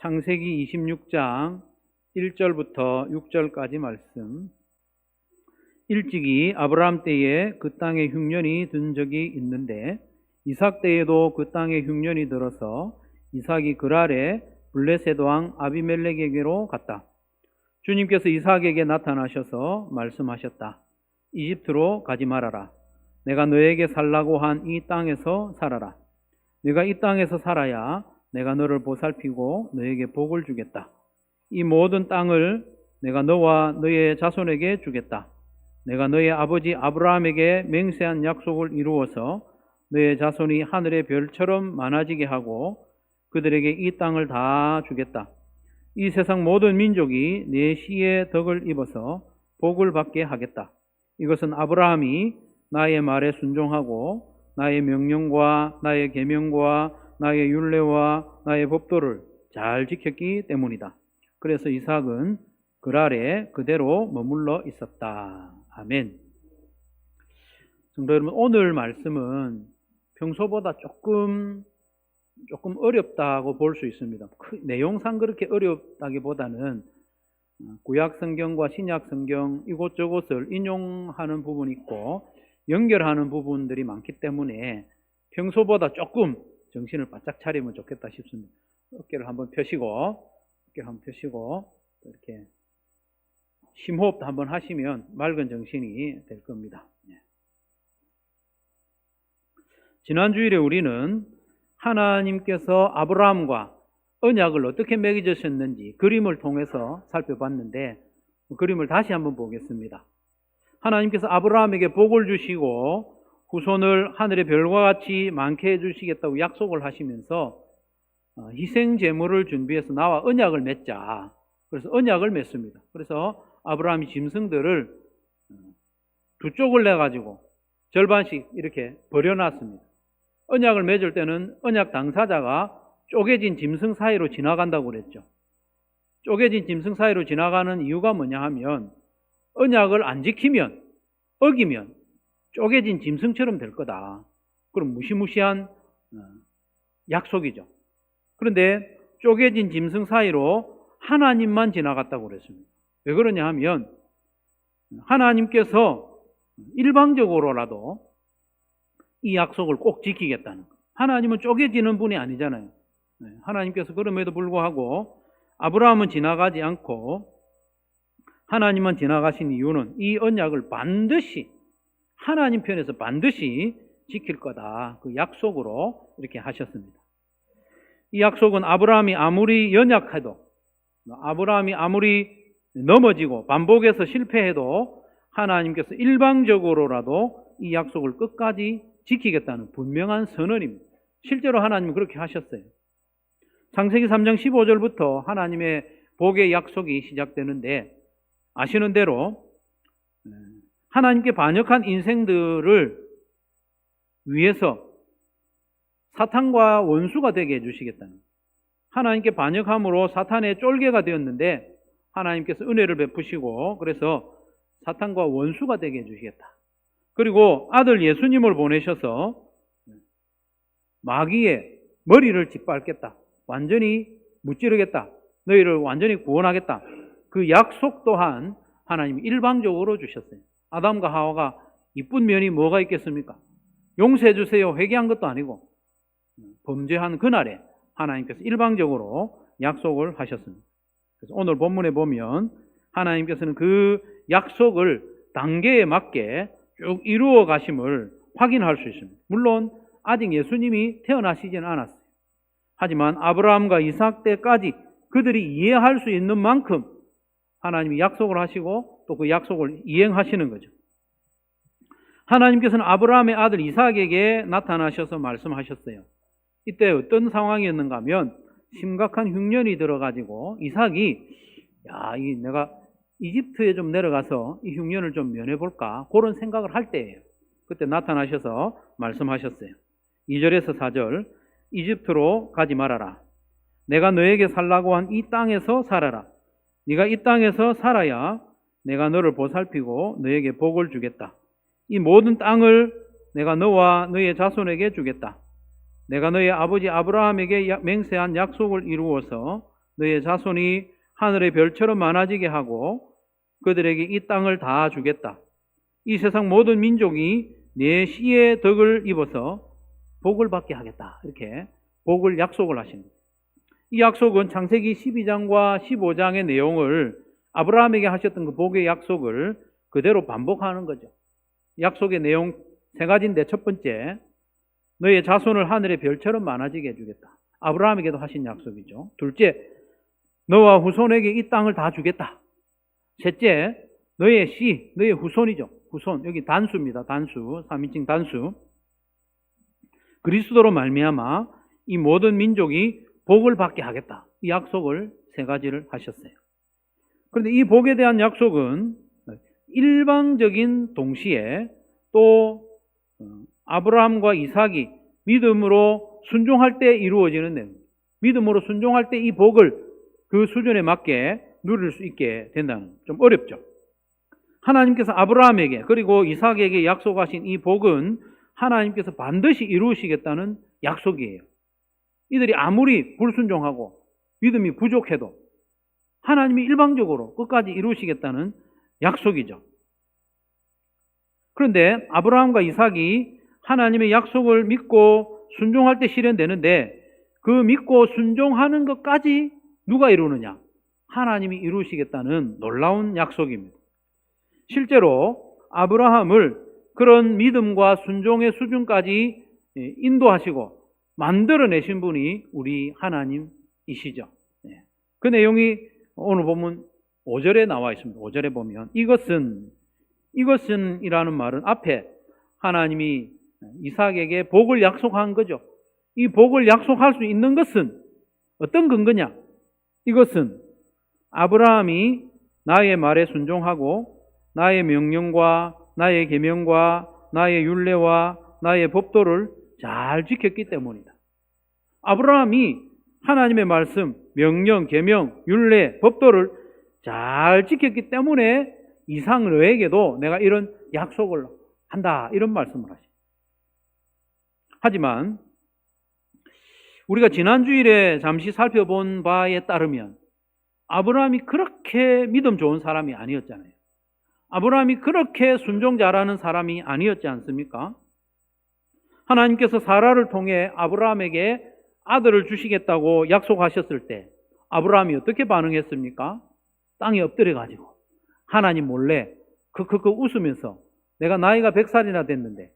창세기 26장 1절부터 6절까지 말씀. 일찍이 아브라함 때에 그 땅에 흉년이 든 적이 있는데 이삭 때에도 그 땅에 흉년이 들어서 이삭이 그랄에 블레셋 왕 아비멜렉에게로 갔다. 주님께서 이삭에게 나타나셔서 말씀하셨다. 이집트로 가지 말아라. 내가 너에게 살라고 한 이 땅에서 살아라. 네가 이 땅에서 살아야 내가 너를 보살피고 너에게 복을 주겠다. 이 모든 땅을 내가 너와 너의 자손에게 주겠다. 내가 너의 아버지 아브라함에게 맹세한 약속을 이루어서 너의 자손이 하늘의 별처럼 많아지게 하고 그들에게 이 땅을 다 주겠다. 이 세상 모든 민족이 내 씨의 덕을 입어서 복을 받게 하겠다. 이것은 아브라함이 나의 말에 순종하고 나의 명령과 나의 계명과 나의 율례와 나의 법도를 잘 지켰기 때문이다. 그래서 이삭은 그랄에 그대로 머물러 있었다. 아멘. 성도 여러분, 오늘 말씀은 평소보다 조금 어렵다고 볼 수 있습니다. 내용상 그렇게 어렵다기보다는 구약 성경과 신약 성경 이곳저곳을 인용하는 부분이 있고 연결하는 부분들이 많기 때문에 평소보다 조금 정신을 바짝 차리면 좋겠다 싶습니다. 어깨를 한번 펴시고 이렇게 심호흡도 한번 하시면 맑은 정신이 될 겁니다. 지난 주일에 우리는 하나님께서 아브라함과 언약을 어떻게 맺으셨는지 그림을 통해서 살펴봤는데 그림을 다시 한번 보겠습니다. 하나님께서 아브라함에게 복을 주시고 후손을 하늘의 별과 같이 많게 해주시겠다고 약속을 하시면서 희생 제물을 준비해서 나와 언약을 맺자. 그래서 언약을 맺습니다. 그래서 아브라함이 짐승들을 두 쪽을 내가지고 절반씩 이렇게 버려놨습니다. 언약을 맺을 때는 언약 당사자가 쪼개진 짐승 사이로 지나간다고 그랬죠. 쪼개진 짐승 사이로 지나가는 이유가 뭐냐 하면 언약을 안 지키면, 어기면 쪼개진 짐승처럼 될 거다. 그럼 무시무시한 약속이죠. 그런데 쪼개진 짐승 사이로 하나님만 지나갔다고 그랬습니다. 왜 그러냐 하면 하나님께서 일방적으로라도 이 약속을 꼭 지키겠다는 거예요. 하나님은 쪼개지는 분이 아니잖아요. 하나님께서 그럼에도 불구하고 아브라함은 지나가지 않고 하나님만 지나가신 이유는 이 언약을 반드시 하나님 편에서 반드시 지킬 거다. 그 약속으로 이렇게 하셨습니다. 이 약속은 아브라함이 아무리 연약해도 아브라함이 아무리 넘어지고 반복해서 실패해도 하나님께서 일방적으로라도 이 약속을 끝까지 지키겠다는 분명한 선언입니다. 실제로 하나님은 그렇게 하셨어요. 창세기 3장 15절부터 하나님의 복의 약속이 시작되는데 아시는 대로 하나님께 반역한 인생들을 위해서 사탄과 원수가 되게 해주시겠다는 거예요. 하나님께 반역함으로 사탄의 쫄개가 되었는데 하나님께서 은혜를 베푸시고 그래서 사탄과 원수가 되게 해주시겠다. 그리고 아들 예수님을 보내셔서 마귀의 머리를 짓밟겠다. 완전히 무찌르겠다. 너희를 완전히 구원하겠다. 그 약속 또한 하나님이 일방적으로 주셨어요. 아담과 하와가 이쁜 면이 뭐가 있겠습니까? 용서해 주세요. 회개한 것도 아니고 범죄한 그날에 하나님께서 일방적으로 약속을 하셨습니다. 그래서 오늘 본문에 보면 하나님께서는 그 약속을 단계에 맞게 쭉 이루어 가심을 확인할 수 있습니다. 물론 아직 예수님이 태어나시지는 않았어요. 하지만 아브라함과 이삭 때까지 그들이 이해할 수 있는 만큼 하나님이 약속을 하시고 또 그 약속을 이행하시는 거죠. 하나님께서는 아브라함의 아들 이삭에게 나타나셔서 말씀하셨어요. 이때 어떤 상황이었는가 하면 심각한 흉년이 들어가지고 이삭이 내가 이집트에 좀 내려가서 이 흉년을 좀 면해볼까 그런 생각을 할 때예요. 그때 나타나셔서 말씀하셨어요. 2절에서 4절 이집트로 가지 말아라. 내가 너에게 살라고 한 이 땅에서 살아라. 네가 이 땅에서 살아야 내가 너를 보살피고 너에게 복을 주겠다. 이 모든 땅을 내가 너와 너의 자손에게 주겠다. 내가 너의 아버지 아브라함에게 맹세한 약속을 이루어서 너의 자손이 하늘의 별처럼 많아지게 하고 그들에게 이 땅을 다 주겠다. 이 세상 모든 민족이 내 씨의 덕을 입어서 복을 받게 하겠다. 이렇게 복을 약속을 하신 거예요. 이 약속은 창세기 12장과 15장의 내용을 아브라함에게 하셨던 그 복의 약속을 그대로 반복하는 거죠. 약속의 내용 세 가지인데, 첫 번째, 너의 자손을 하늘의 별처럼 많아지게 해주겠다. 아브라함에게도 하신 약속이죠. 둘째, 너와 후손에게 이 땅을 다 주겠다. 셋째, 너의 씨, 너의 후손이죠. 후손, 여기 단수입니다. 단수, 3인칭 단수. 그리스도로 말미암아 이 모든 민족이 복을 받게 하겠다. 이 약속을 세 가지를 하셨어요. 그런데 이 복에 대한 약속은 일방적인 동시에 또 아브라함과 이삭이 믿음으로 순종할 때 이루어지는 내용. 믿음으로 순종할 때 이 복을 그 수준에 맞게 누릴 수 있게 된다는, 좀 어렵죠. 하나님께서 아브라함에게 그리고 이삭에게 약속하신 이 복은 하나님께서 반드시 이루시겠다는 약속이에요. 이들이 아무리 불순종하고 믿음이 부족해도 하나님이 일방적으로 끝까지 이루시겠다는 약속이죠. 그런데 아브라함과 이삭이 하나님의 약속을 믿고 순종할 때 실현되는데, 그 믿고 순종하는 것까지 누가 이루느냐? 하나님이 이루시겠다는 놀라운 약속입니다. 실제로 아브라함을 그런 믿음과 순종의 수준까지 인도하시고 만들어내신 분이 우리 하나님이시죠. 그 내용이 오늘 보면 5절에 나와 있습니다. 5절에 보면 이것은 이라는 말은 앞에 하나님이 이삭에게 복을 약속한 거죠. 이 복을 약속할 수 있는 것은 어떤 근거냐? 이것은 아브라함이 나의 말에 순종하고 나의 명령과 나의 계명과 나의 율례와 나의 법도를 잘 지켰기 때문이다. 아브라함이 하나님의 말씀, 명령, 계명, 율례, 법도를 잘 지켰기 때문에 이삭 너에게도 내가 이런 약속을 한다, 이런 말씀을 하십니다. 하지만 우리가 지난 주일에 잠시 살펴본 바에 따르면 아브라함이 그렇게 믿음 좋은 사람이 아니었잖아요. 아브라함이 그렇게 순종 잘하는 사람이 아니었지 않습니까? 하나님께서 사라를 통해 아브라함에게 아들을 주시겠다고 약속하셨을 때 아브라함이 어떻게 반응했습니까? 땅에 엎드려가지고 하나님 몰래 크크크 웃으면서 내가 나이가 100살이나 됐는데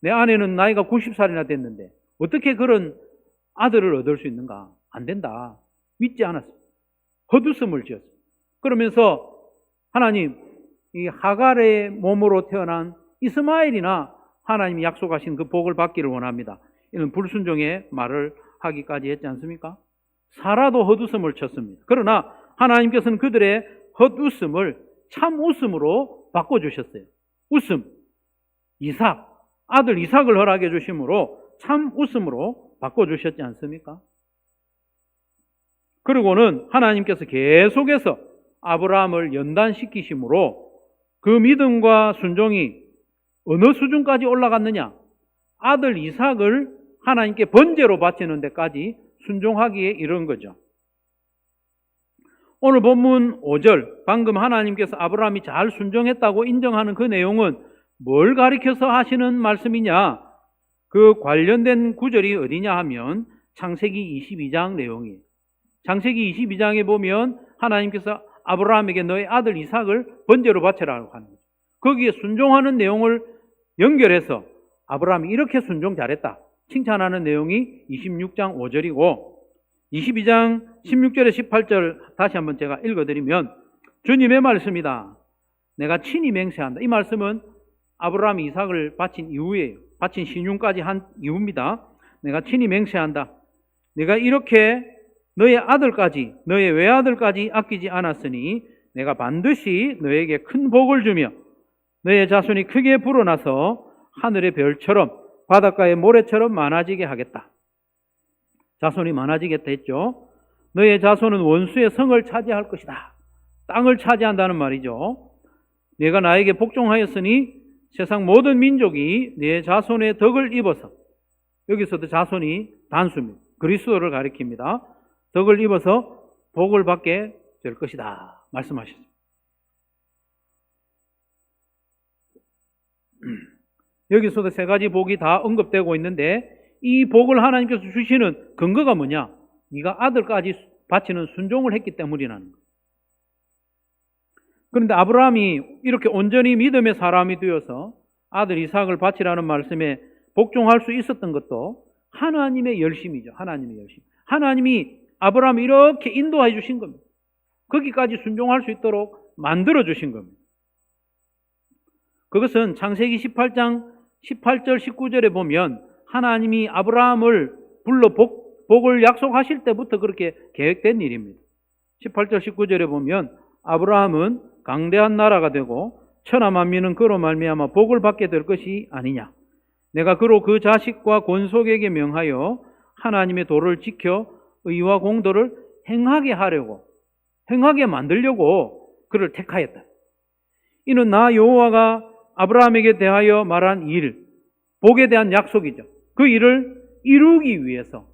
내 아내는 나이가 90살이나 됐는데 어떻게 그런 아들을 얻을 수 있는가? 안 된다. 믿지 않았습니다. 헛웃음을 지었습니다. 그러면서 하나님, 이 하갈의 몸으로 태어난 이스마엘이나 하나님이 약속하신 그 복을 받기를 원합니다. 이런 불순종의 말을 하기까지 했지 않습니까? 사라도 헛웃음을 쳤습니다. 그러나 하나님께서는 그들의 헛웃음을 참 웃음으로 바꿔주셨어요. 웃음, 이삭, 아들 이삭을 허락해 주심으로 참 웃음으로 바꿔주셨지 않습니까? 그리고는 하나님께서 계속해서 아브라함을 연단시키심으로 그 믿음과 순종이 어느 수준까지 올라갔느냐? 아들 이삭을 하나님께 번제로 바치는 데까지 순종하기에 이른 거죠. 오늘 본문 5절, 방금 하나님께서 아브라함이 잘 순종했다고 인정하는 그 내용은 뭘 가리켜서 하시는 말씀이냐? 그 관련된 구절이 어디냐 하면 창세기 22장 내용이에요. 창세기 22장에 보면 하나님께서 아브라함에게 너의 아들 이삭을 번제로 바쳐라고 하는 거죠. 거기에 순종하는 내용을 연결해서 아브라함이 이렇게 순종 잘했다 칭찬하는 내용이 26장 5절이고 22장 16절에 18절 다시 한번 제가 읽어드리면 주님의 말씀이다. 내가 친히 맹세한다. 이 말씀은 아브라함이 이삭을 바친 이후에요. 바친 신용까지 한 이후입니다. 내가 친히 맹세한다. 내가 이렇게 너의 아들까지 너의 외아들까지 아끼지 않았으니 내가 반드시 너에게 큰 복을 주며 너의 자손이 크게 불어나서 하늘의 별처럼 바닷가의 모래처럼 많아지게 하겠다. 자손이 많아지겠다 했죠. 너의 자손은 원수의 성을 차지할 것이다. 땅을 차지한다는 말이죠. 내가 나에게 복종하였으니 세상 모든 민족이 내 자손의 덕을 입어서, 여기서도 자손이 단수입니다. 그리스도를 가리킵니다. 덕을 입어서 복을 받게 될 것이다 말씀하셨습니다. 여기서도 세 가지 복이 다 언급되고 있는데 이 복을 하나님께서 주시는 근거가 뭐냐? 네가 아들까지 바치는 순종을 했기 때문이라는 거예요. 그런데 아브라함이 이렇게 온전히 믿음의 사람이 되어서 아들 이삭을 바치라는 말씀에 복종할 수 있었던 것도 하나님의 열심이죠. 하나님의 열심. 하나님이 아브라함을 이렇게 인도해 주신 겁니다. 거기까지 순종할 수 있도록 만들어 주신 겁니다. 그것은 창세기 18장 18절 19절에 보면 하나님이 아브라함을 불러 복을 약속하실 때부터 그렇게 계획된 일입니다. 18절 19절에 보면 아브라함은 강대한 나라가 되고 천하 만민은 그로 말미암아 복을 받게 될 것이 아니냐. 내가 그로 그 자식과 권속에게 명하여 하나님의 도를 지켜 의와 공도를 행하게 만들려고 그를 택하였다. 이는 나 여호와가 아브라함에게 대하여 말한 일, 복에 대한 약속이죠. 그 일을 이루기 위해서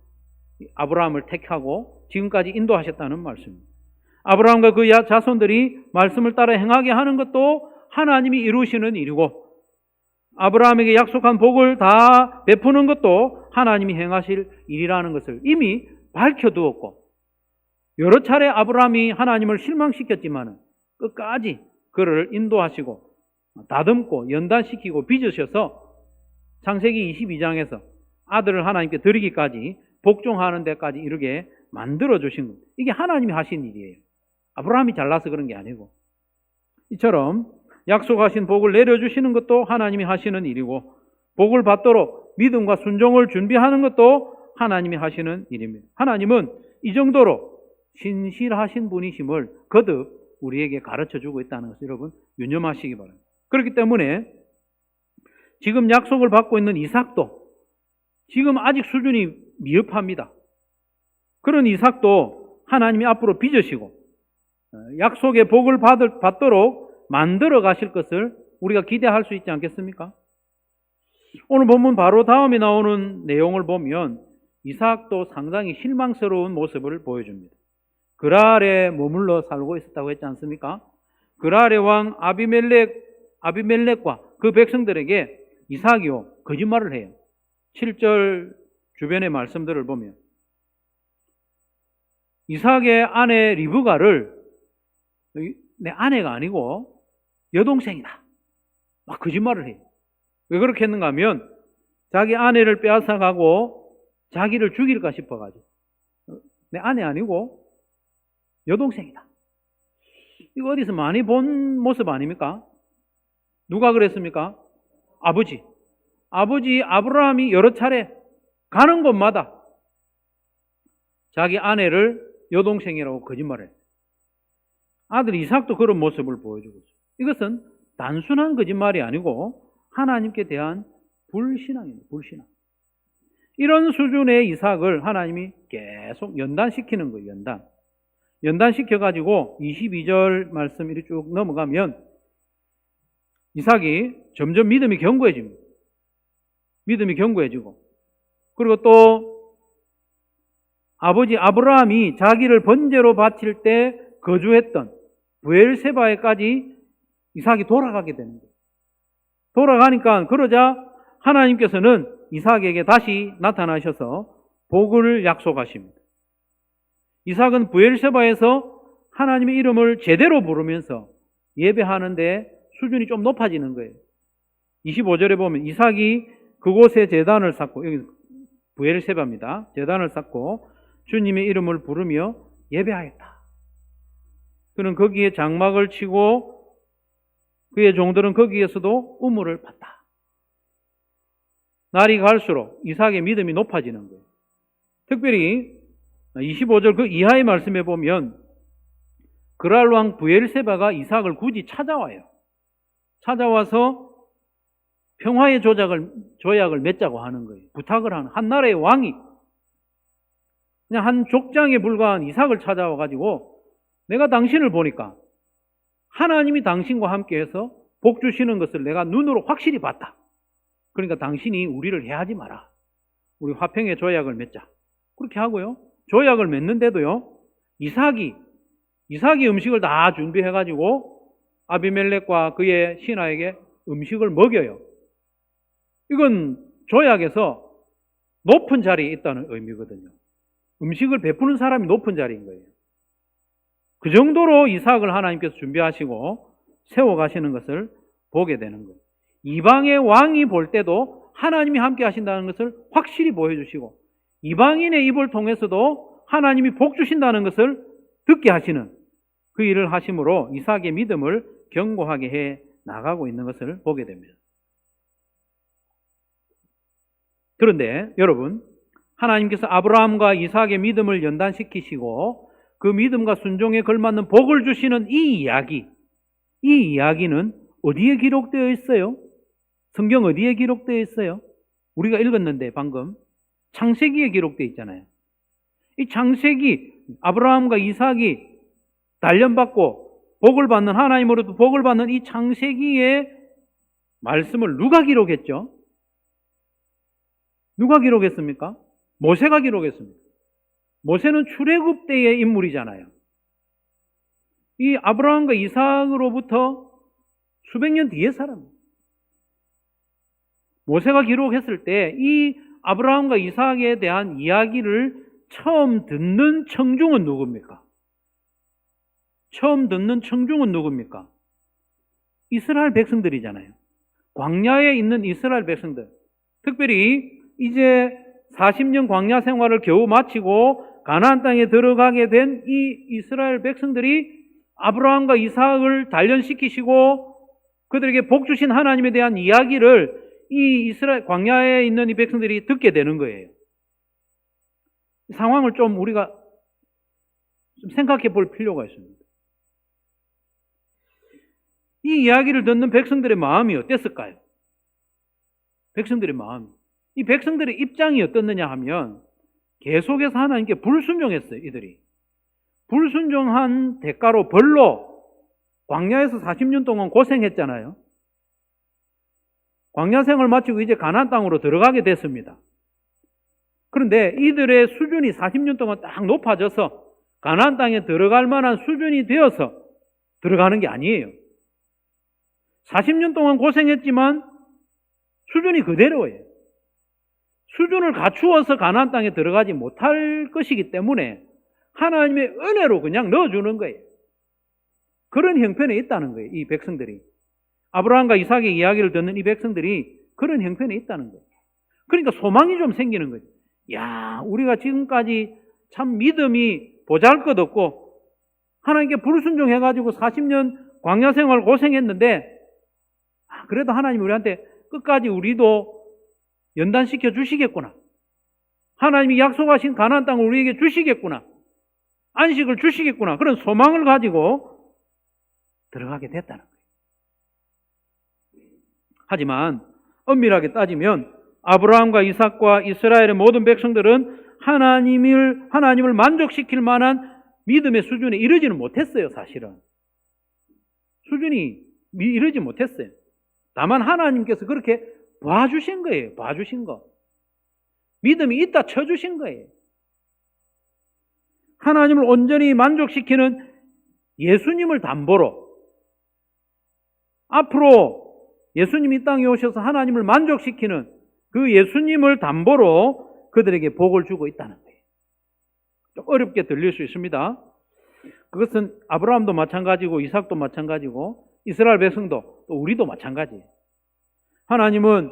아브라함을 택하고 지금까지 인도하셨다는 말씀입니다. 아브라함과 그 자손들이 말씀을 따라 행하게 하는 것도 하나님이 이루시는 일이고 아브라함에게 약속한 복을 다 베푸는 것도 하나님이 행하실 일이라는 것을 이미 밝혀두었고 여러 차례 아브라함이 하나님을 실망시켰지만 끝까지 그를 인도하시고 다듬고 연단시키고 빚으셔서 창세기 22장에서 아들을 하나님께 드리기까지 복종하는 데까지 이르게 만들어주신 겁니다. 이게 하나님이 하신 일이에요. 아브라함이 잘나서 그런 게 아니고 이처럼 약속하신 복을 내려주시는 것도 하나님이 하시는 일이고 복을 받도록 믿음과 순종을 준비하는 것도 하나님이 하시는 일입니다. 하나님은 이 정도로 신실하신 분이심을 거듭 우리에게 가르쳐주고 있다는 것을 여러분 유념하시기 바랍니다. 그렇기 때문에 지금 약속을 받고 있는 이삭도 지금 아직 수준이 미흡합니다. 그런 이삭도 하나님이 앞으로 빚으시고 약속의 복을 받도록 만들어 가실 것을 우리가 기대할 수 있지 않겠습니까? 오늘 본문 바로 다음에 나오는 내용을 보면 이삭도 상당히 실망스러운 모습을 보여줍니다. 그랄에 머물러 살고 있었다고 했지 않습니까? 그랄의 왕 아비멜렉과 그 백성들에게 이삭이요 거짓말을 해요. 7절 주변의 말씀들을 보면 이삭의 아내 리브가를 내 아내가 아니고 여동생이다 막 거짓말을 해요. 왜 그렇게 했는가 하면 자기 아내를 빼앗아가고 자기를 죽일까 싶어가지고 내 아내 아니고 여동생이다. 이거 어디서 많이 본 모습 아닙니까? 누가 그랬습니까? 아버지 아브라함이 여러 차례 가는 곳마다 자기 아내를 여동생이라고 거짓말해요. 아들 이삭도 그런 모습을 보여주고 있어요. 이것은 단순한 거짓말이 아니고 하나님께 대한 불신앙입니다. 불신앙. 이런 수준의 이삭을 하나님이 계속 연단시키는 거예요. 연단시켜가지고 22절 말씀 이렇게 쭉 넘어가면 이삭이 점점 믿음이 견고해집니다. 믿음이 견고해지고 그리고 또 아버지 아브라함이 자기를 번제로 바칠 때 거주했던 브엘세바에까지 이삭이 돌아가게 되는 거예요. 돌아가니까 그러자 하나님께서는 이삭에게 다시 나타나셔서 복을 약속하십니다. 이삭은 브엘세바에서 하나님의 이름을 제대로 부르면서 예배하는데 수준이 좀 높아지는 거예요. 25절에 보면 이삭이 그곳에 제단을 쌓고, 여기 브엘세바입니다. 제단을 쌓고 주님의 이름을 부르며 예배하였다. 그는 거기에 장막을 치고 그의 종들은 거기에서도 우물을 팠다. 날이 갈수록 이삭의 믿음이 높아지는 거예요. 특별히 25절 그 이하의 말씀에 보면 그랄 왕 브엘세바가 이삭을 굳이 찾아와요. 찾아와서 평화의 조약을 맺자고 하는 거예요. 부탁을 하는 한 나라의 왕이 그냥 한 족장에 불과한 이삭을 찾아와가지고 내가 당신을 보니까 하나님이 당신과 함께해서 복 주시는 것을 내가 눈으로 확실히 봤다. 그러니까 당신이 우리를 해하지 마라. 우리 화평의 조약을 맺자. 그렇게 하고요. 조약을 맺는데도요. 이삭이 음식을 다 준비해가지고 아비멜렉과 그의 신하에게 음식을 먹여요. 이건 조약에서 높은 자리에 있다는 의미거든요. 음식을 베푸는 사람이 높은 자리인 거예요. 그 정도로 이삭을 하나님께서 준비하시고 세워가시는 것을 보게 되는 거예요. 이방의 왕이 볼 때도 하나님이 함께 하신다는 것을 확실히 보여주시고, 이방인의 입을 통해서도 하나님이 복 주신다는 것을 듣게 하시는 그 일을 하심으로 이삭의 믿음을 견고하게 해 나가고 있는 것을 보게 됩니다. 그런데 여러분, 하나님께서 아브라함과 이삭의 믿음을 연단시키시고 그 믿음과 순종에 걸맞는 복을 주시는 이 이야기는 어디에 기록되어 있어요? 성경 어디에 기록되어 있어요? 우리가 읽었는데 방금 창세기에 기록되어 있잖아요. 이 창세기, 아브라함과 이삭이 단련받고 복을 받는, 하나님으로부터 복을 받는 이 창세기의 말씀을 누가 기록했죠? 누가 기록했습니까? 모세가 기록했습니다. 모세는 출애굽 때의 인물이잖아요. 이 아브라함과 이삭으로부터 수백 년 뒤의 사람입니다. 모세가 기록했을 때 이 아브라함과 이삭에 대한 이야기를 처음 듣는 청중은 누굽니까? 처음 듣는 청중은 누굽니까? 이스라엘 백성들이잖아요. 광야에 있는 이스라엘 백성들. 특별히 이제 40년 광야 생활을 겨우 마치고 가나안 땅에 들어가게 된 이 이스라엘 백성들이 아브라함과 이삭을 단련시키시고 그들에게 복 주신 하나님에 대한 이야기를 이 이스라엘 광야에 있는 이 백성들이 듣게 되는 거예요. 상황을 좀 우리가 좀 생각해 볼 필요가 있습니다. 이 이야기를 듣는 백성들의 마음이 어땠을까요? 백성들의 마음. 이 백성들의 입장이 어떻느냐 하면 계속해서 하나님께 불순종했어요, 이들이. 불순종한 대가로 벌로 광야에서 40년 동안 고생했잖아요. 광야 생활을 마치고 이제 가나안 땅으로 들어가게 됐습니다. 그런데 이들의 수준이 40년 동안 딱 높아져서 가나안 땅에 들어갈 만한 수준이 되어서 들어가는 게 아니에요. 40년 동안 고생했지만 수준이 그대로예요. 수준을 갖추어서 가나안 땅에 들어가지 못할 것이기 때문에 하나님의 은혜로 그냥 넣어주는 거예요. 그런 형편에 있다는 거예요, 이 백성들이. 아브라함과 이삭의 이야기를 듣는 이 백성들이 그런 형편에 있다는 거예요. 그러니까 소망이 좀 생기는 거죠. 야, 우리가 지금까지 참 믿음이 보잘것없고 하나님께 불순종해가지고 40년 광야 생활 고생했는데 그래도 하나님 우리한테 끝까지 우리도 연단시켜 주시겠구나. 하나님이 약속하신 가나안 땅을 우리에게 주시겠구나. 안식을 주시겠구나. 그런 소망을 가지고 들어가게 됐다는 거예요. 하지만 엄밀하게 따지면 아브라함과 이삭과 이스라엘의 모든 백성들은 하나님을 만족시킬 만한 믿음의 수준에 이르지는 못했어요, 사실은. 수준이 이르지 못했어요. 다만 하나님께서 그렇게 봐주신 거예요. 봐주신 거. 믿음이 있다 쳐주신 거예요. 하나님을 온전히 만족시키는 예수님을 담보로 앞으로 예수님이 이 땅에 오셔서 하나님을 만족시키는 그 예수님을 담보로 그들에게 복을 주고 있다는 거예요. 좀 어렵게 들릴 수 있습니다. 그것은 아브라함도 마찬가지고 이삭도 마찬가지고 이스라엘 백성도 또 우리도 마찬가지예요. 하나님은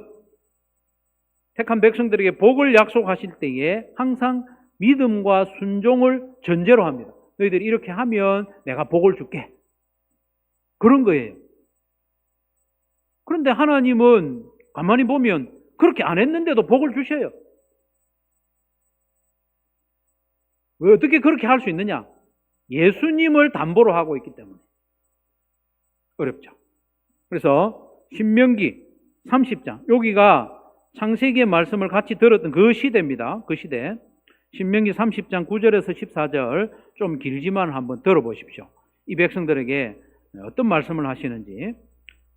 택한 백성들에게 복을 약속하실 때에 항상 믿음과 순종을 전제로 합니다. 너희들이 이렇게 하면 내가 복을 줄게. 그런 거예요. 그런데 하나님은 가만히 보면 그렇게 안 했는데도 복을 주셔요. 왜 어떻게 그렇게 할 수 있느냐? 예수님을 담보로 하고 있기 때문에. 어렵죠. 그래서 신명기 30장, 여기가 창세기의 말씀을 같이 들었던 그 시대입니다. 그 시대. 신명기 30장 9절에서 14절 좀 길지만 한번 들어보십시오. 이 백성들에게 어떤 말씀을 하시는지.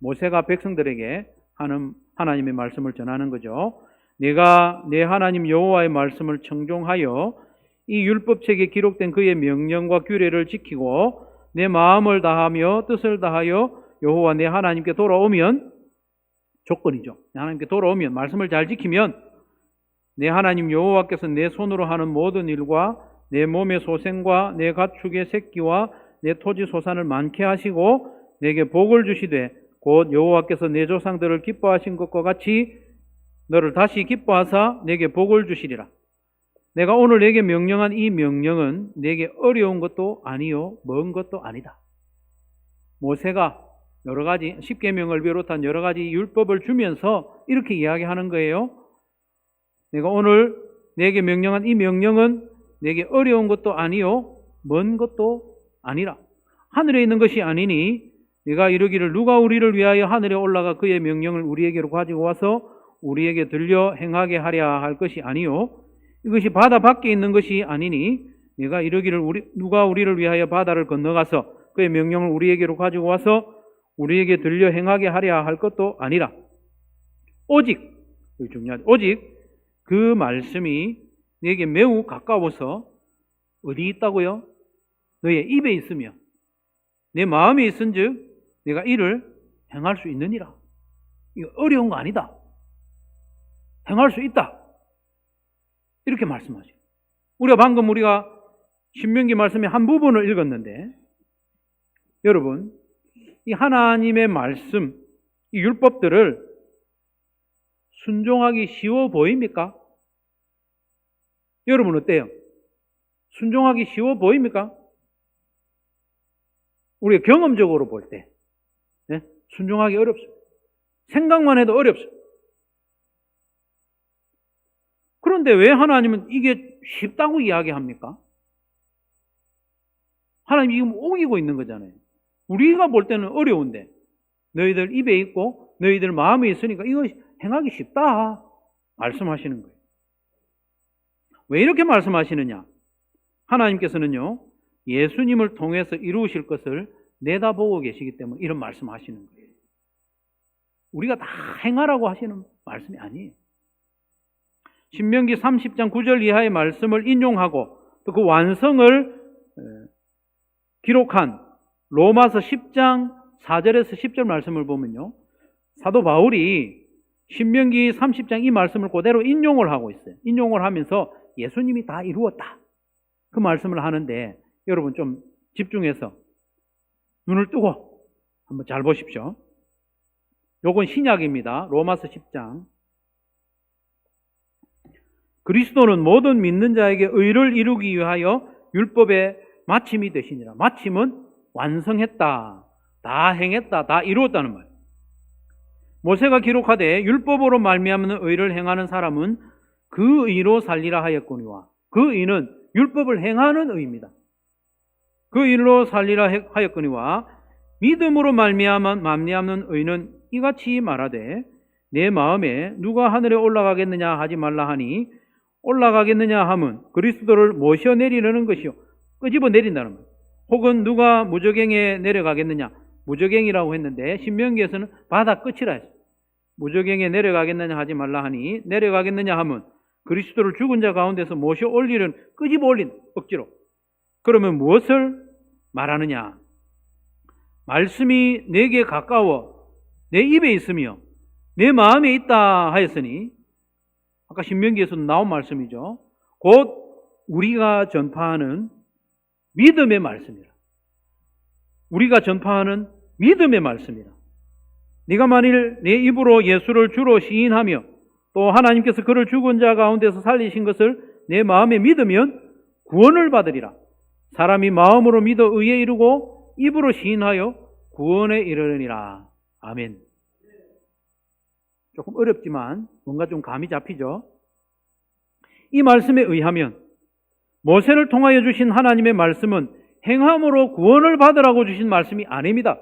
모세가 백성들에게 하는 하나님의 말씀을 전하는 거죠. 내가 내 하나님 여호와의 말씀을 청종하여 이 율법책에 기록된 그의 명령과 규례를 지키고 내 마음을 다하며 뜻을 다하여 여호와 내 하나님께 돌아오면, 조건이죠. 하나님께 돌아오면, 말씀을 잘 지키면 내 하나님 여호와께서 내 손으로 하는 모든 일과 내 몸의 소생과 내 가축의 새끼와 내 토지 소산을 많게 하시고 내게 복을 주시되 곧 여호와께서 내 조상들을 기뻐하신 것과 같이 너를 다시 기뻐하사 내게 복을 주시리라. 내가 오늘 내게 명령한 이 명령은 내게 어려운 것도 아니요 먼 것도 아니다. 모세가 여러 가지 십계명을 비롯한 여러 가지 율법을 주면서 이렇게 이야기하는 거예요. 내가 오늘 내게 명령한 이 명령은 내게 어려운 것도 아니요 먼 것도 아니라. 하늘에 있는 것이 아니니 내가 이르기를 누가 우리를 위하여 하늘에 올라가 그의 명령을 우리에게로 가지고 와서 우리에게 들려 행하게 하랴 할 것이 아니요 이것이 바다 밖에 있는 것이 아니니 내가 이르기를 누가 우리를 위하여 바다를 건너가서 그의 명령을 우리에게로 가지고 와서 우리에게 들려 행하게 하랴 할 것도 아니라. 오직, 중요하죠. 오직 그 말씀이 내게 매우 가까워서 어디 있다고요? 너의 입에 있으며 내 마음에 있은즉 내가 이를 행할 수 있느니라. 이거 어려운 거 아니다. 행할 수 있다. 이렇게 말씀하죠. 우리가 신명기 말씀의 한 부분을 읽었는데, 여러분, 이 하나님의 말씀, 이 율법들을 순종하기 쉬워 보입니까? 여러분 어때요? 순종하기 쉬워 보입니까? 우리가 경험적으로 볼 때 순종하기 어렵습니다. 생각만 해도 어렵습니다. 그런데 왜 하나님은 이게 쉽다고 이야기합니까? 하나님이 지금 우기고 있는 거잖아요. 우리가 볼 때는 어려운데 너희들 입에 있고 너희들 마음에 있으니까 이거 행하기 쉽다 말씀하시는 거예요. 왜 이렇게 말씀하시느냐? 하나님께서는요, 예수님을 통해서 이루실 것을 내다보고 계시기 때문에 이런 말씀하시는 거예요. 우리가 다 행하라고 하시는 말씀이 아니에요. 신명기 30장 9절 이하의 말씀을 인용하고 또 그 완성을 기록한 로마서 10장 4절에서 10절 말씀을 보면요, 사도 바울이 신명기 30장 이 말씀을 그대로 인용을 하고 있어요. 인용을 하면서 예수님이 다 이루었다, 그 말씀을 하는데, 여러분 좀 집중해서 눈을 뜨고 한번 잘 보십시오. 요건 신약입니다. 로마서 10장. 그리스도는 모든 믿는 자에게 의를 이루기 위하여 율법의 마침이 되시니라. 마침은 완성했다, 다 행했다, 다 이루었다는 말. 모세가 기록하되 율법으로 말미암는 의를 행하는 사람은 그 의로 살리라 하였거니와. 그 의는 율법을 행하는 의입니다. 그 의로 살리라 하였거니와 믿음으로 말미암는 의는 이같이 말하되 내 마음에 누가 하늘에 올라가겠느냐 하지 말라 하니, 올라가겠느냐 하면 그리스도를 모셔 내리려는 것이요, 끄집어 내린다는 것. 혹은 누가 무저갱에 내려가겠느냐, 무저갱이라고 했는데 신명기에서는 바다 끝이라 했어요. 무저갱에 내려가겠느냐 하지 말라 하니, 내려가겠느냐 하면 그리스도를 죽은 자 가운데서 모셔 올리는, 끄집어 올린, 억지로. 그러면 무엇을 말하느냐? 말씀이 내게 가까워 내 입에 있으며 내 마음에 있다 하였으니, 아까 신명기에서도 나온 말씀이죠. 곧 우리가 전파하는 믿음의 말씀이라. 우리가 전파하는 믿음의 말씀이라. 네가 만일 내 입으로 예수를 주로 시인하며 또 하나님께서 그를 죽은 자 가운데서 살리신 것을 내 마음에 믿으면 구원을 받으리라. 사람이 마음으로 믿어 의에 이르고 입으로 시인하여 구원에 이르느니라. 아멘. 조금 어렵지만 뭔가 좀 감이 잡히죠? 이 말씀에 의하면 모세를 통하여 주신 하나님의 말씀은 행함으로 구원을 받으라고 주신 말씀이 아닙니다.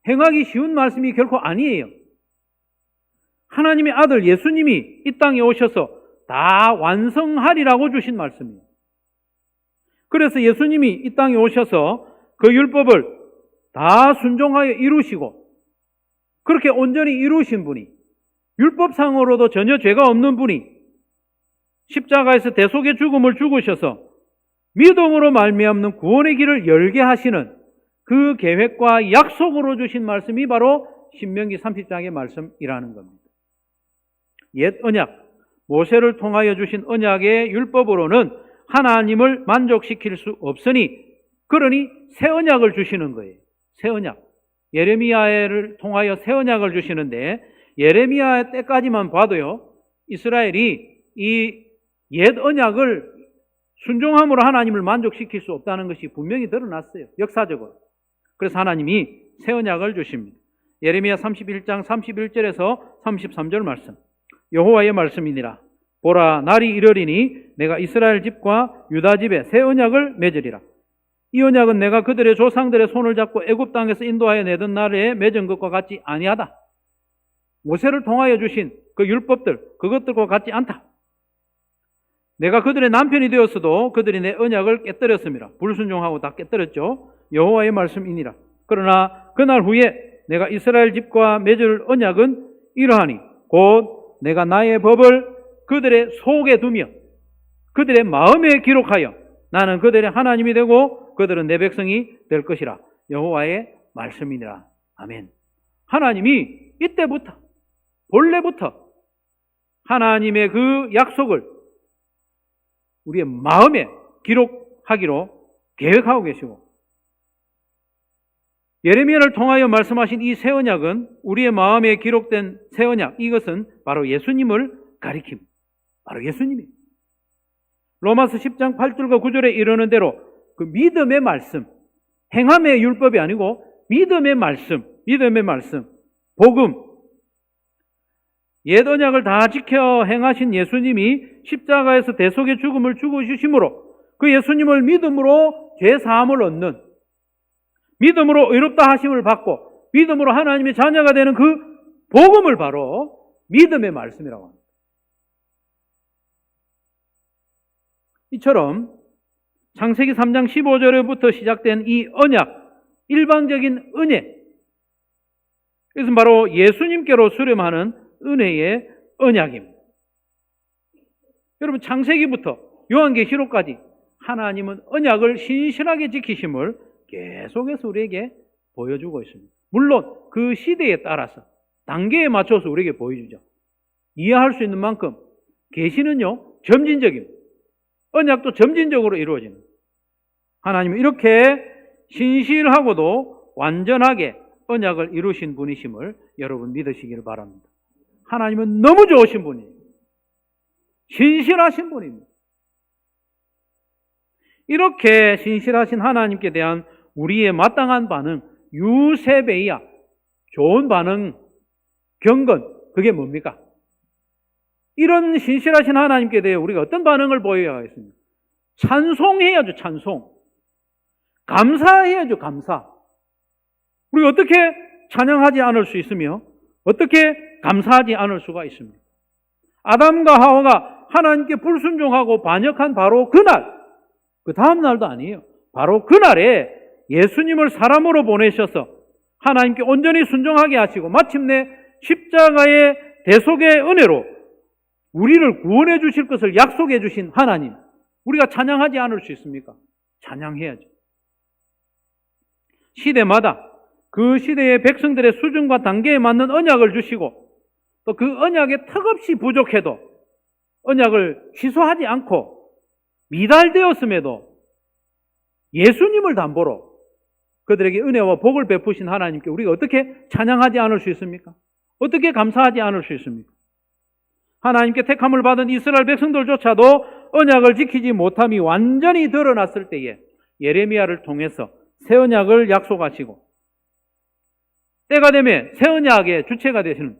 행하기 쉬운 말씀이 결코 아니에요. 하나님의 아들 예수님이 이 땅에 오셔서 다 완성하리라고 주신 말씀이에요. 그래서 예수님이 이 땅에 오셔서 그 율법을 다 순종하여 이루시고, 그렇게 온전히 이루신 분이, 율법상으로도 전혀 죄가 없는 분이 십자가에서 대속의 죽음을 죽으셔서 믿음으로 말미암는 구원의 길을 열게 하시는 그 계획과 약속으로 주신 말씀이 바로 신명기 30장의 말씀이라는 겁니다. 옛 언약, 모세를 통하여 주신 언약의 율법으로는 하나님을 만족시킬 수 없으니 그러니 새 언약을 주시는 거예요. 새 언약. 예레미야를 통하여 새 언약을 주시는데 예레미야 때까지만 봐도요, 이스라엘이 이 옛 언약을 순종함으로 하나님을 만족시킬 수 없다는 것이 분명히 드러났어요. 역사적으로. 그래서 하나님이 새 언약을 주십니다. 예레미야 31장 31절에서 33절 말씀. 여호와의 말씀이니라. 보라, 날이 이르리니 내가 이스라엘 집과 유다 집에 새 언약을 맺으리라. 이 언약은 내가 그들의 조상들의 손을 잡고 애굽 땅에서 인도하여 내던 날에 맺은 것과 같지 아니하다. 모세를 통하여 주신 그 율법들, 그것들과 같지 않다. 내가 그들의 남편이 되었어도 그들이 내 언약을 깨뜨렸습니다. 불순종하고 다 깨뜨렸죠. 여호와의 말씀이니라. 그러나 그날 후에 내가 이스라엘 집과 맺을 언약은 이러하니 곧 내가 나의 법을 그들의 속에 두며 그들의 마음에 기록하여 나는 그들의 하나님이 되고 그들은 내 백성이 될 것이라. 여호와의 말씀이니라. 아멘. 하나님이 이때부터 본래부터 하나님의 그 약속을 우리의 마음에 기록하기로 계획하고 계시고 예레미야를 통하여 말씀하신 이 새 언약은 우리의 마음에 기록된 새 언약, 이것은 바로 예수님을 가리킵니다. 바로 예수님입니다. 로마서 10장 8절과 9절에 이르는 대로 그 믿음의 말씀, 행함의 율법이 아니고 믿음의 말씀, 복음, 옛 언약을 다 지켜 행하신 예수님이 십자가에서 대속의 죽음을 죽으심으로 그 예수님을 믿음으로 죄 사함을 얻는, 믿음으로 의롭다 하심을 받고 믿음으로 하나님의 자녀가 되는 그 복음을 바로 믿음의 말씀이라고 합니다. 이처럼 창세기 3장 15절부터 시작된 이 언약, 일방적인 은혜, 이것은 바로 예수님께로 수렴하는 은혜의 언약입니다. 여러분, 창세기부터 요한계시록까지 하나님은 언약을 신실하게 지키심을 계속해서 우리에게 보여주고 있습니다. 물론 그 시대에 따라서 단계에 맞춰서 우리에게 보여주죠. 이해할 수 있는 만큼 계시는요 점진적입니다. 언약도 점진적으로 이루어지는, 하나님은 이렇게 신실하고도 완전하게 언약을 이루신 분이심을 여러분 믿으시기를 바랍니다. 하나님은 너무 좋으신 분이에요. 신실하신 분입니다. 이렇게 신실하신 하나님께 대한 우리의 마땅한 반응, 유세베이야, 좋은 반응, 경건, 그게 뭡니까? 이런 신실하신 하나님께 대해 우리가 어떤 반응을 보여야 하겠습니까? 찬송해야죠, 찬송. 감사해야죠, 감사. 우리가 어떻게 찬양하지 않을 수 있으며 어떻게 감사하지 않을 수가 있습니까? 아담과 하와가 하나님께 불순종하고 반역한 바로 그날, 그 다음 날도 아니에요. 바로 그날에 예수님을 사람으로 보내셔서 하나님께 온전히 순종하게 하시고 마침내 십자가의 대속의 은혜로 우리를 구원해 주실 것을 약속해 주신 하나님, 우리가 찬양하지 않을 수 있습니까? 찬양해야죠. 시대마다 그 시대의 백성들의 수준과 단계에 맞는 언약을 주시고 또 그 언약에 턱없이 부족해도 언약을 취소하지 않고 미달되었음에도 예수님을 담보로 그들에게 은혜와 복을 베푸신 하나님께 우리가 어떻게 찬양하지 않을 수 있습니까? 어떻게 감사하지 않을 수 있습니까? 하나님께 택함을 받은 이스라엘 백성들조차도 언약을 지키지 못함이 완전히 드러났을 때에 예레미야를 통해서 새 언약을 약속하시고 때가 되면 새 언약의 주체가 되시는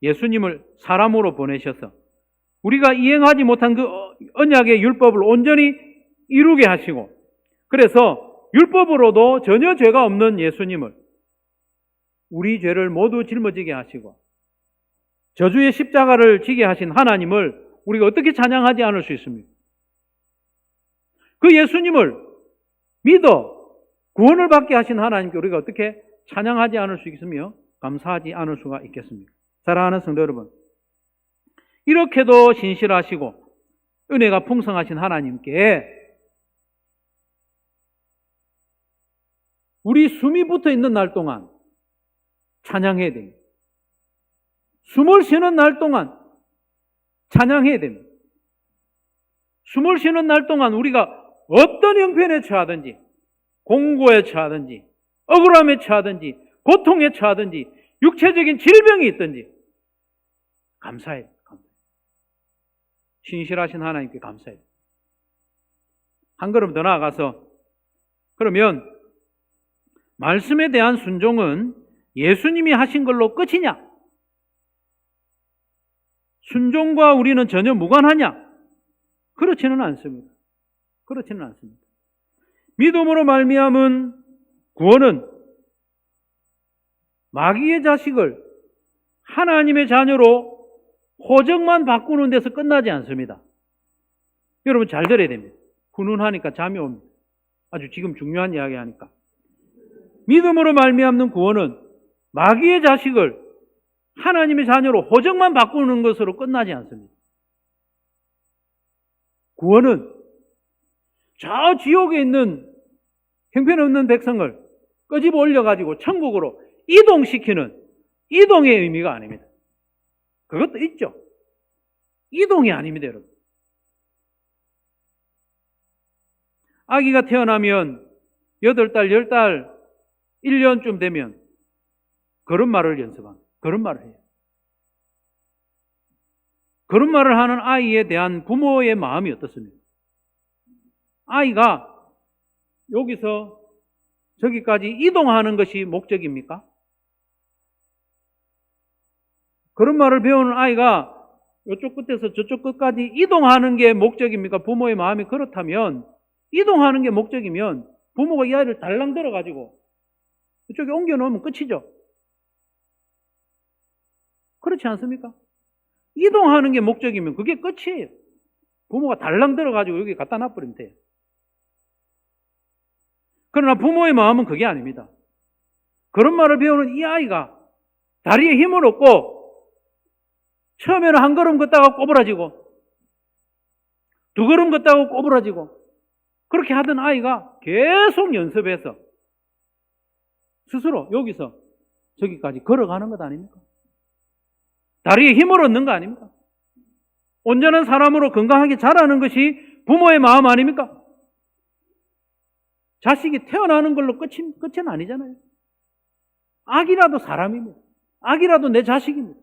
예수님을 사람으로 보내셔서 우리가 이행하지 못한 그 언약의 율법을 온전히 이루게 하시고, 그래서 율법으로도 전혀 죄가 없는 예수님을 우리 죄를 모두 짊어지게 하시고 저주의 십자가를 지게 하신 하나님을 우리가 어떻게 찬양하지 않을 수 있습니까? 그 예수님을 믿어 구원을 받게 하신 하나님께 우리가 어떻게 찬양하지 않을 수 있으며 감사하지 않을 수가 있겠습니까? 사랑하는 성도 여러분, 이렇게도 신실하시고 은혜가 풍성하신 하나님께 우리 숨이 붙어 있는 날 동안 찬양해야 됩니다. 숨을 쉬는 날 동안 찬양해야 됩니다. 숨을 쉬는 날 동안 우리가 어떤 형편에 처하든지, 공고에 처하든지, 억울함에 처하든지, 고통에 처하든지, 육체적인 질병이 있든지 감사해야 돼요. 신실하신 하나님께 감사해야 돼요. 한 걸음 더 나아가서, 그러면 말씀에 대한 순종은 예수님이 하신 걸로 끝이냐? 순종과 우리는 전혀 무관하냐? 그렇지는 않습니다. 그렇지는 않습니다. 믿음으로 말미암은 구원은 마귀의 자식을 하나님의 자녀로 호적만 바꾸는 데서 끝나지 않습니다. 여러분 잘 들어야 됩니다. 훈훈하니까 잠이 옵니다. 아주 지금 중요한 이야기 하니까. 믿음으로 말미암는 구원은 마귀의 자식을 하나님의 자녀로 호적만 바꾸는 것으로 끝나지 않습니다. 구원은 저 지옥에 있는 형편없는 백성을 끄집어 올려가지고 천국으로 이동시키는 이동의 의미가 아닙니다. 그것도 있죠. 이동이 아닙니다, 여러분. 아기가 태어나면 8달, 10달, 1년쯤 되면 걸음마를 연습합니다. 걸음마를 해요. 걸음마를 하는 아이에 대한 부모의 마음이 어떻습니까? 아이가 여기서 저기까지 이동하는 것이 목적입니까? 걸음마를 배우는 아이가 이쪽 끝에서 저쪽 끝까지 이동하는 게 목적입니까? 부모의 마음이 그렇다면, 이동하는 게 목적이면 부모가 이 아이를 달랑 들어가지고 이쪽에 옮겨 놓으면 끝이죠. 그렇지 않습니까? 이동하는 게 목적이면 그게 끝이에요. 부모가 달랑 들어가지고 여기 갖다 놔버리면 돼요. 그러나 부모의 마음은 그게 아닙니다. 걸음마를 배우는 이 아이가 다리에 힘을 얻고 처음에는 한 걸음 걷다가 꼬부라지고 두 걸음 걷다가 꼬부라지고 그렇게 하던 아이가 계속 연습해서 스스로 여기서 저기까지 걸어가는 것 아닙니까? 다리에 힘을 얻는 거 아닙니까? 온전한 사람으로 건강하게 자라는 것이 부모의 마음 아닙니까? 자식이 태어나는 걸로 끝은 아니잖아요. 아기라도 사람입니다. 아기라도 내 자식입니다.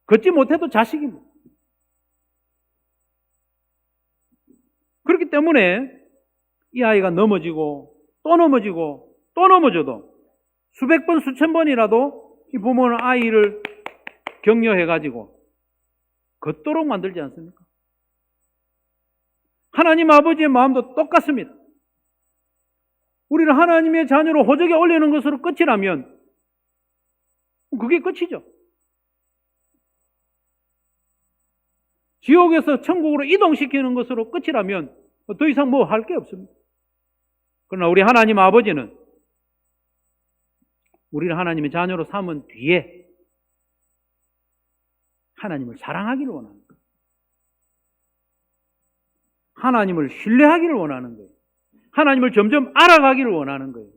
걷지 못해도 자식입니다. 그렇기 때문에 이 아이가 넘어지고 또 넘어지고 또 넘어져도 수백 번 수천 번이라도 이 부모는 아이를 격려해가지고 걷도록 만들지 않습니까? 하나님 아버지의 마음도 똑같습니다. 우리를 하나님의 자녀로 호적에 올리는 것으로 끝이라면 그게 끝이죠. 지옥에서 천국으로 이동시키는 것으로 끝이라면 더 이상 뭐 할 게 없습니다. 그러나 우리 하나님 아버지는 우리를 하나님의 자녀로 삼은 뒤에 하나님을 사랑하기를 원하는 거예요. 하나님을 신뢰하기를 원하는 거예요. 하나님을 점점 알아가기를 원하는 거예요.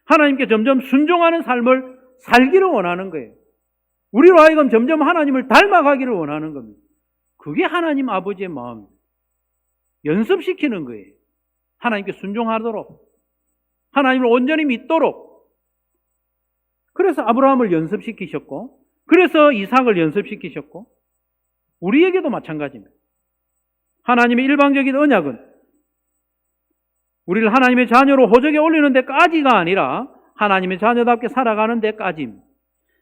하나님께 점점 순종하는 삶을 살기를 원하는 거예요. 우리로 하여금 점점 하나님을 닮아가기를 원하는 겁니다. 그게 하나님 아버지의 마음입니다. 연습시키는 거예요. 하나님께 순종하도록, 하나님을 온전히 믿도록. 그래서 아브라함을 연습시키셨고, 그래서 이삭을 연습시키셨고, 우리에게도 마찬가지입니다. 하나님의 일방적인 언약은 우리를 하나님의 자녀로 호적에 올리는 데까지가 아니라 하나님의 자녀답게 살아가는 데까지입니다.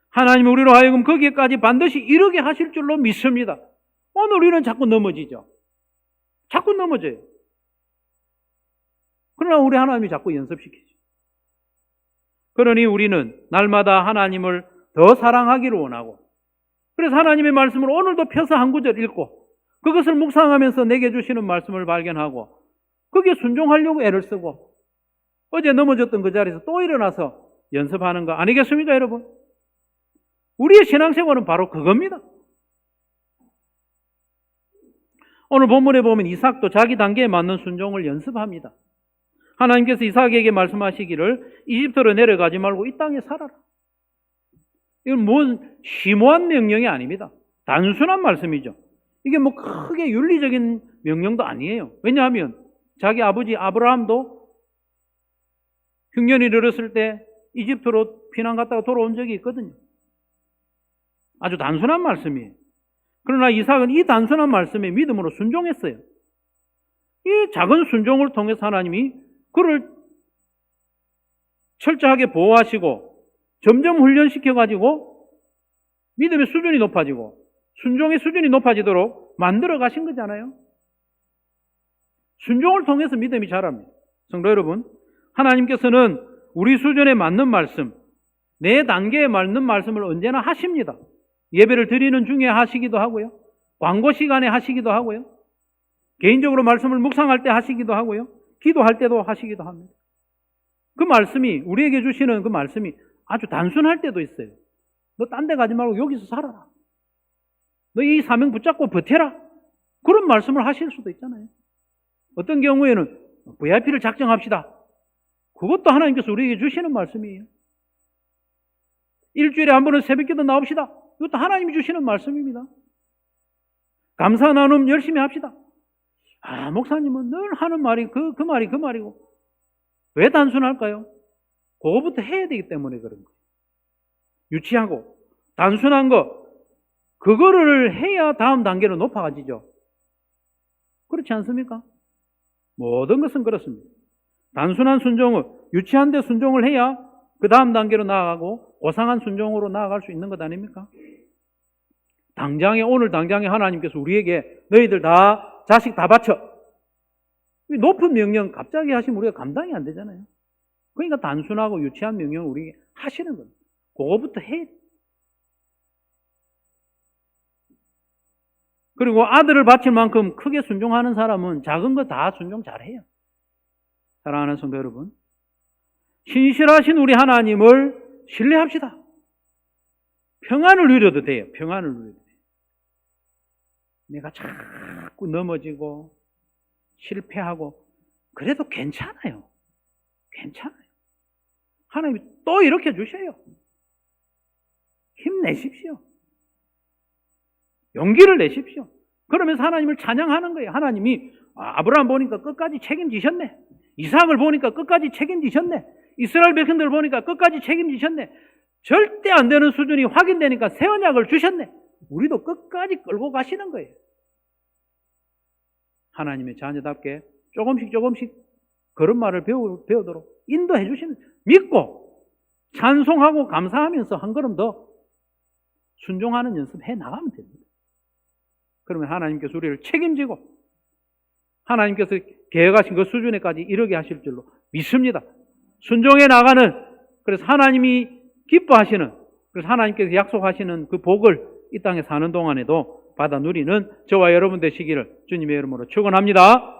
하나님은 우리로 하여금 거기에까지 반드시 이르게 하실 줄로 믿습니다. 오늘 우리는 자꾸 넘어지죠. 자꾸 넘어져요. 그러나 우리 하나님이 자꾸 연습시키죠. 그러니 우리는 날마다 하나님을 더 사랑하기를 원하고, 그래서 하나님의 말씀을 오늘도 펴서 한 구절 읽고 그것을 묵상하면서 내게 주시는 말씀을 발견하고 거기에 순종하려고 애를 쓰고 어제 넘어졌던 그 자리에서 또 일어나서 연습하는 거 아니겠습니까, 여러분? 우리의 신앙생활은 바로 그겁니다. 오늘 본문에 보면 이삭도 자기 단계에 맞는 순종을 연습합니다. 하나님께서 이삭에게 말씀하시기를 이집트로 내려가지 말고 이 땅에 살아라. 이건 뭔 심오한 명령이 아닙니다. 단순한 말씀이죠. 이게 뭐 크게 윤리적인 명령도 아니에요. 왜냐하면 자기 아버지 아브라함도 흉년이 이르렀을 때 이집트로 피난 갔다가 돌아온 적이 있거든요. 아주 단순한 말씀이에요. 그러나 이삭은 이 단순한 말씀에 믿음으로 순종했어요. 이 작은 순종을 통해서 하나님이 그를 철저하게 보호하시고 점점 훈련시켜가지고 믿음의 수준이 높아지고 순종의 수준이 높아지도록 만들어 가신 거잖아요. 순종을 통해서 믿음이 자랍니다. 성도 여러분, 하나님께서는 우리 수준에 맞는 말씀, 내 단계에 맞는 말씀을 언제나 하십니다. 예배를 드리는 중에 하시기도 하고요. 광고 시간에 하시기도 하고요. 개인적으로 말씀을 묵상할 때 하시기도 하고요. 기도할 때도 하시기도 합니다. 그 말씀이, 우리에게 주시는 그 말씀이 아주 단순할 때도 있어요. 너 딴 데 가지 말고 여기서 살아라. 너 이 사명 붙잡고 버텨라. 그런 말씀을 하실 수도 있잖아요. 어떤 경우에는 VIP를 작정합시다. 그것도 하나님께서 우리에게 주시는 말씀이에요. 일주일에 한 번은 새벽기도 나옵시다. 이것도 하나님이 주시는 말씀입니다. 감사 나눔 열심히 합시다. 아, 목사님은 늘 하는 말이 그 말이고. 왜 단순할까요? 그거부터 해야 되기 때문에 그런 거예요. 유치하고 단순한 거, 그거를 해야 다음 단계로 높아가지죠. 그렇지 않습니까? 모든 것은 그렇습니다. 단순한 순종을, 유치한 데 순종을 해야 그 다음 단계로 나아가고 고상한 순종으로 나아갈 수 있는 것 아닙니까? 오늘 당장에 하나님께서 우리에게 너희들 다 자식 다 바쳐. 높은 명령 갑자기 하시면 우리가 감당이 안 되잖아요. 그러니까 단순하고 유치한 명령을 우리에게 하시는 겁니다. 그거부터 해. 그리고 아들을 바칠 만큼 크게 순종하는 사람은 작은 거 다 순종 잘해요. 사랑하는 성도 여러분, 신실하신 우리 하나님을 신뢰합시다. 평안을 누려도 돼요. 평안을 누려도 돼요. 내가 자꾸 넘어지고 실패하고 그래도 괜찮아요. 괜찮아요. 하나님이 또 이렇게 주셔요. 힘내십시오. 용기를 내십시오. 그러면서 하나님을 찬양하는 거예요. 하나님이 아브라함 보니까 끝까지 책임지셨네. 이삭을 보니까 끝까지 책임지셨네. 이스라엘 백성들 보니까 끝까지 책임지셨네. 절대 안 되는 수준이 확인되니까 새 언약을 주셨네. 우리도 끝까지 끌고 가시는 거예요. 하나님의 자녀답게 조금씩 걸음마를 배우도록 인도해 주시는, 믿고 찬송하고 감사하면서 한 걸음 더 순종하는 연습해 나가면 됩니다. 그러면 하나님께서 우리를 책임지고 하나님께서 계획하신 그 수준에까지 이르게 하실 줄로 믿습니다. 순종해 나가는, 그래서 하나님이 기뻐하시는, 그래서 하나님께서 약속하시는 그 복을 이 땅에 사는 동안에도 받아 누리는 저와 여러분 되시기를 주님의 이름으로 축원합니다.